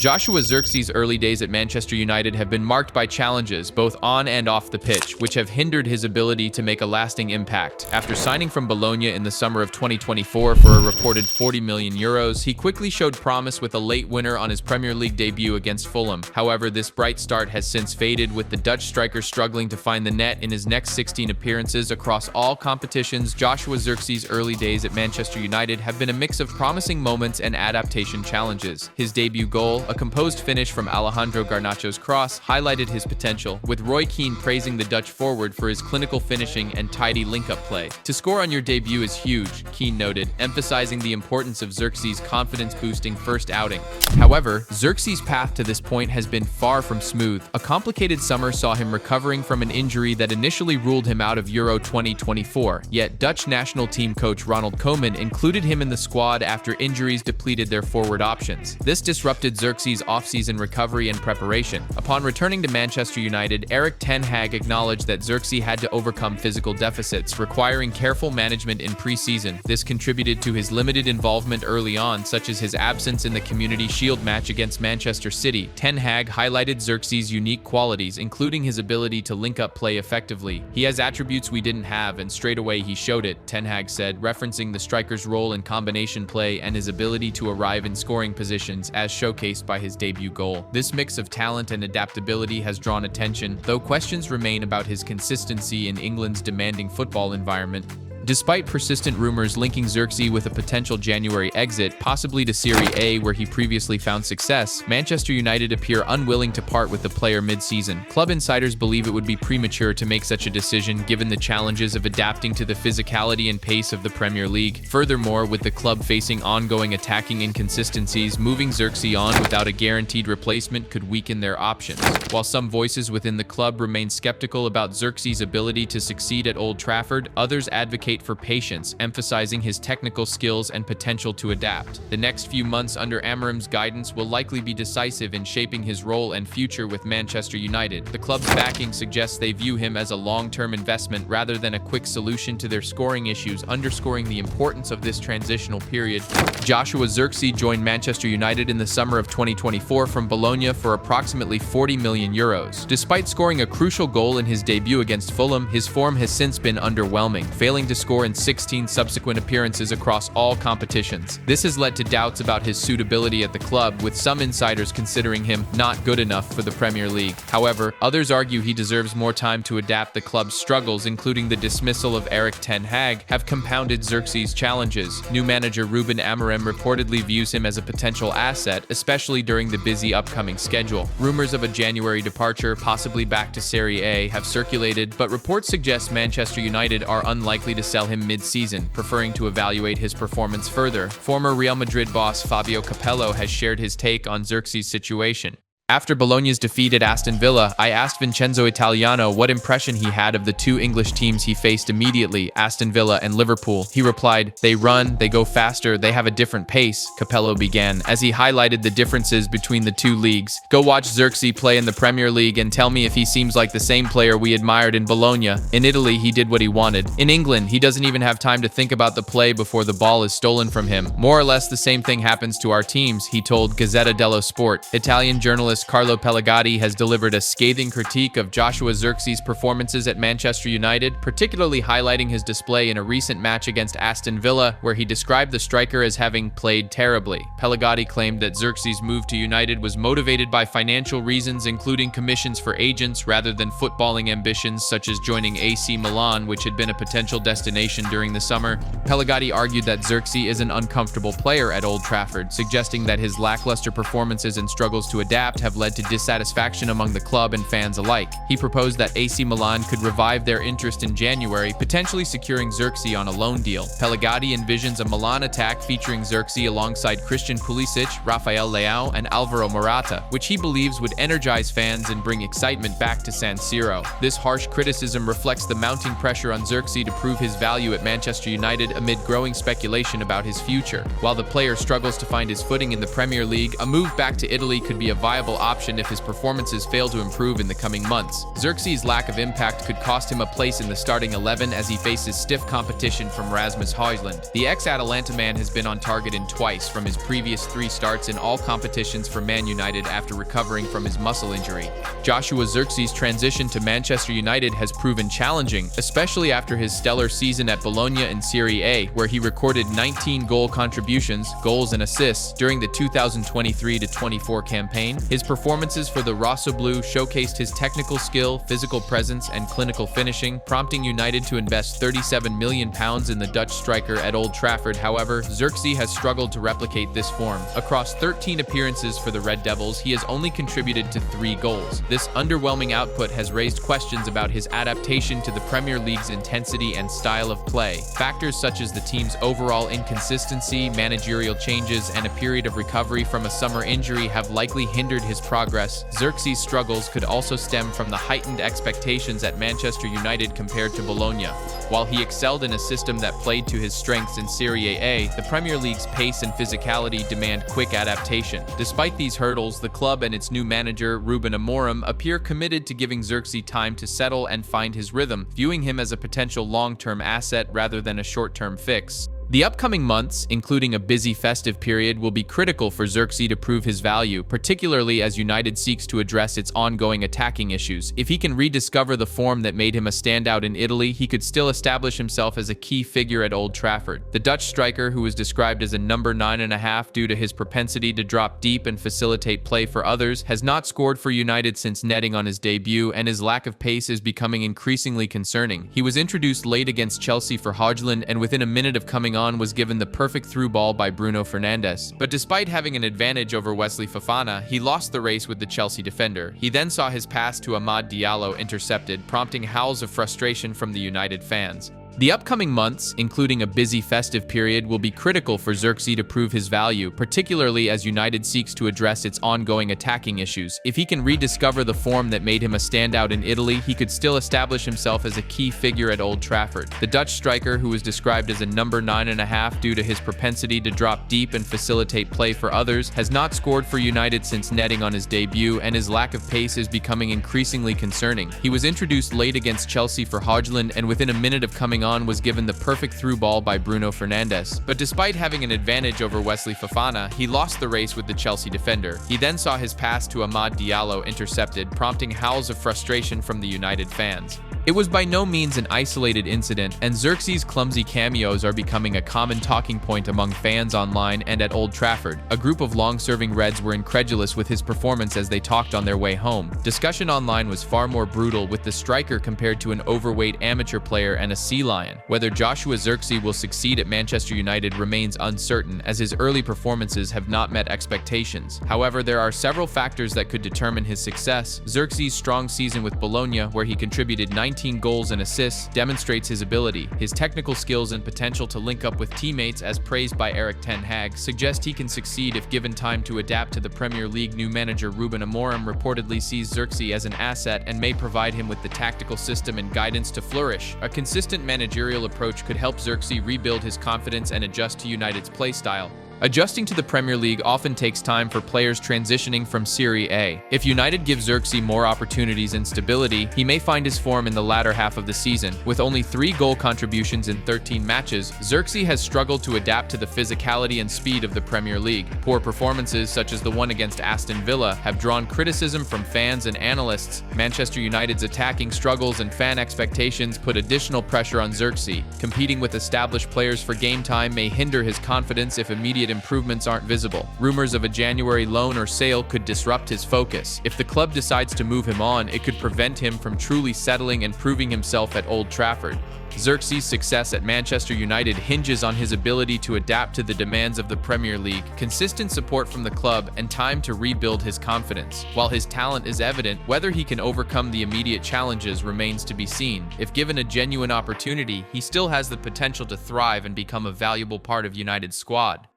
Joshua Zirkzee's early days at Manchester United have been marked by challenges, both on and off the pitch, which have hindered his ability to make a lasting impact. After signing from Bologna in the summer of 2024 for a reported €40 million, he quickly showed promise with a late winner on his Premier League debut against Fulham. However, this bright start has since faded, with the Dutch striker struggling to find the net in his next 16 appearances across all competitions. Joshua Zirkzee's early days at Manchester United have been a mix of promising moments and adaptation challenges. His debut goal, a composed finish from Alejandro Garnacho's cross, highlighted his potential, with Roy Keane praising the Dutch forward for his clinical finishing and tidy link-up play. "To score on your debut is huge," Keane noted, emphasizing the importance of Zirkzee's confidence-boosting first outing. However, Zirkzee's path to this point has been far from smooth. A complicated summer saw him recovering from an injury that initially ruled him out of Euro 2024, yet Dutch national team coach Ronald Koeman included him in the squad after injuries depleted their forward options. This disrupted Zirkzee's off-season recovery and preparation. Upon returning to Manchester United, Erik Ten Hag acknowledged that Zirkzee had to overcome physical deficits, requiring careful management in pre-season. This contributed to his limited involvement early on, such as his absence in the Community Shield match against Manchester City. Ten Hag highlighted Zirkzee's unique qualities, including his ability to link up play effectively. "He has attributes we didn't have, and straight away he showed it," Ten Hag said, referencing the striker's role in combination play and his ability to arrive in scoring positions, as showcased by his debut goal. This mix of talent and adaptability has drawn attention, though questions remain about his consistency in England's demanding football environment. Despite persistent rumors linking Zirkzee with a potential January exit, possibly to Serie A where he previously found success, Manchester United appear unwilling to part with the player mid-season. Club insiders believe it would be premature to make such a decision given the challenges of adapting to the physicality and pace of the Premier League. Furthermore, with the club facing ongoing attacking inconsistencies, moving Zirkzee on without a guaranteed replacement could weaken their options. While some voices within the club remain skeptical about Zirkzee's ability to succeed at Old Trafford, others advocate for patience, emphasizing his technical skills and potential to adapt. The next few months under Amorim's guidance will likely be decisive in shaping his role and future with Manchester United. The club's backing suggests they view him as a long-term investment rather than a quick solution to their scoring issues, underscoring the importance of this transitional period. Joshua Zirkzee joined Manchester United in the summer of 2024 from Bologna for approximately €40 million. Despite scoring a crucial goal in his debut against Fulham, his form has since been underwhelming, failing to score in 16 subsequent appearances across all competitions. This has led to doubts about his suitability at the club, with some insiders considering him not good enough for the Premier League. However, others argue he deserves more time to adapt. The club's struggles, including the dismissal of Erik Ten Hag, have compounded Zirkzee's challenges. New manager Ruben Amorim reportedly views him as a potential asset, especially during the busy upcoming schedule. Rumors of a January departure, possibly back to Serie A, have circulated, but reports suggest Manchester United are unlikely to sell him mid-season, preferring to evaluate his performance further. Former Real Madrid boss Fabio Capello has shared his take on Zirkzee's situation. "After Bologna's defeat at Aston Villa, I asked Vincenzo Italiano what impression he had of the two English teams he faced immediately, Aston Villa and Liverpool. He replied, 'They run, they go faster, they have a different pace,'" Capello began, as he highlighted the differences between the two leagues. "Go watch Zirkzee play in the Premier League and tell me if he seems like the same player we admired in Bologna. In Italy, he did what he wanted. In England, he doesn't even have time to think about the play before the ball is stolen from him. More or less the same thing happens to our teams," he told Gazzetta dello Sport. Italian journalist Carlo Pellegatti has delivered a scathing critique of Joshua Zirkzee's performances at Manchester United, particularly highlighting his display in a recent match against Aston Villa, where he described the striker as having played terribly. Pellegatti claimed that Zirkzee's move to United was motivated by financial reasons, including commissions for agents, rather than footballing ambitions such as joining AC Milan, which had been a potential destination during the summer. Pellegatti argued that Zirkzee is an uncomfortable player at Old Trafford, suggesting that his lackluster performances and struggles to adapt have led to dissatisfaction among the club and fans alike. He proposed that AC Milan could revive their interest in January, potentially securing Zirkzee on a loan deal. Pellegatti envisions a Milan attack featuring Zirkzee alongside Christian Pulisic, Rafael Leao, and Alvaro Morata, which he believes would energize fans and bring excitement back to San Siro. This harsh criticism reflects the mounting pressure on Zirkzee to prove his value at Manchester United amid growing speculation about his future. While the player struggles to find his footing in the Premier League, a move back to Italy could be a viable viable option if his performances fail to improve in the coming months. Zirkzee's lack of impact could cost him a place in the starting 11 as he faces stiff competition from Rasmus Højlund. The ex-Atalanta man has been on target in twice from his previous 3 starts in all competitions for Man United after recovering from his muscle injury. Joshua Zirkzee's transition to Manchester United has proven challenging, especially after his stellar season at Bologna in Serie A, where he recorded 19 goal contributions, goals and assists during the 2023-24 campaign. His performances for the Rossoblu showcased his technical skill, physical presence, and clinical finishing, prompting United to invest £37 million in the Dutch striker at Old Trafford. However, Zirkzee has struggled to replicate this form. Across 13 appearances for the Red Devils, he has only contributed to 3 goals. This underwhelming output has raised questions about his adaptation to the Premier League's intensity and style of play. Factors such as the team's overall inconsistency, managerial changes, and a period of recovery from a summer injury have likely hindered his progress. Zirkzee's struggles could also stem from the heightened expectations at Manchester United compared to Bologna. While he excelled in a system that played to his strengths in Serie A, the Premier League's pace and physicality demand quick adaptation. Despite these hurdles, the club and its new manager, Ruben Amorim, appear committed to giving Zirkzee time to settle and find his rhythm, viewing him as a potential long-term asset rather than a short-term fix. The upcoming months, including a busy festive period, will be critical for Zirkzee to prove his value, particularly as United seeks to address its ongoing attacking issues. If he can rediscover the form that made him a standout in Italy, he could still establish himself as a key figure at Old Trafford. The Dutch striker, who was described as a number 9.5 due to his propensity to drop deep and facilitate play for others, has not scored for United since netting on his debut, and his lack of pace is becoming increasingly concerning. He was introduced late against Chelsea for Højlund, and within a minute of coming on was given the perfect through ball by Bruno Fernandes. But despite having an advantage over Wesley Fofana, he lost the race with the Chelsea defender. He then saw his pass to Amad Diallo intercepted, prompting howls of frustration from the United fans. The upcoming months, including a busy festive period, will be critical for Zirkzee to prove his value, particularly as United seeks to address its ongoing attacking issues. If he can rediscover the form that made him a standout in Italy, he could still establish himself as a key figure at Old Trafford. The Dutch striker, who was described as a number 9.5 due to his propensity to drop deep and facilitate play for others, has not scored for United since netting on his debut, and his lack of pace is becoming increasingly concerning. He was introduced late against Chelsea for Højlund, and within a minute of coming on was given the perfect through ball by Bruno Fernandes. But despite having an advantage over Wesley Fofana, he lost the race with the Chelsea defender. He then saw his pass to Amad Diallo intercepted, prompting howls of frustration from the United fans. It was by no means an isolated incident, and Zirkzee's clumsy cameos are becoming a common talking point among fans online and at Old Trafford. A group of long-serving Reds were incredulous with his performance as they talked on their way home. Discussion online was far more brutal, with the striker compared to an overweight amateur player and a sea lion. Whether Joshua Zirkzee will succeed at Manchester United remains uncertain, as his early performances have not met expectations. However, there are several factors that could determine his success. Zirkzee's strong season with Bologna, where he contributed 19 goals and assists, demonstrates his ability. His technical skills and potential to link up with teammates, as praised by Erik Ten Hag, suggest he can succeed if given time to adapt to the Premier League. New manager Ruben Amorim reportedly sees Zirkzee as an asset and may provide him with the tactical system and guidance to flourish. A consistent managerial approach could help Zirkzee rebuild his confidence and adjust to United's play style. Adjusting to the Premier League often takes time for players transitioning from Serie A. If United gives Zirkzee more opportunities and stability, he may find his form in the latter half of the season. With only 3 goal contributions in 13 matches, Zirkzee has struggled to adapt to the physicality and speed of the Premier League. Poor performances, such as the one against Aston Villa, have drawn criticism from fans and analysts. Manchester United's attacking struggles and fan expectations put additional pressure on Zirkzee. Competing with established players for game time may hinder his confidence if immediate improvements aren't visible. Rumors of a January loan or sale could disrupt his focus. If the club decides to move him on, it could prevent him from truly settling and proving himself at Old Trafford. Zirkzee's success at Manchester United hinges on his ability to adapt to the demands of the Premier League, consistent support from the club, and time to rebuild his confidence. While his talent is evident, whether he can overcome the immediate challenges remains to be seen. If given a genuine opportunity, he still has the potential to thrive and become a valuable part of United's squad.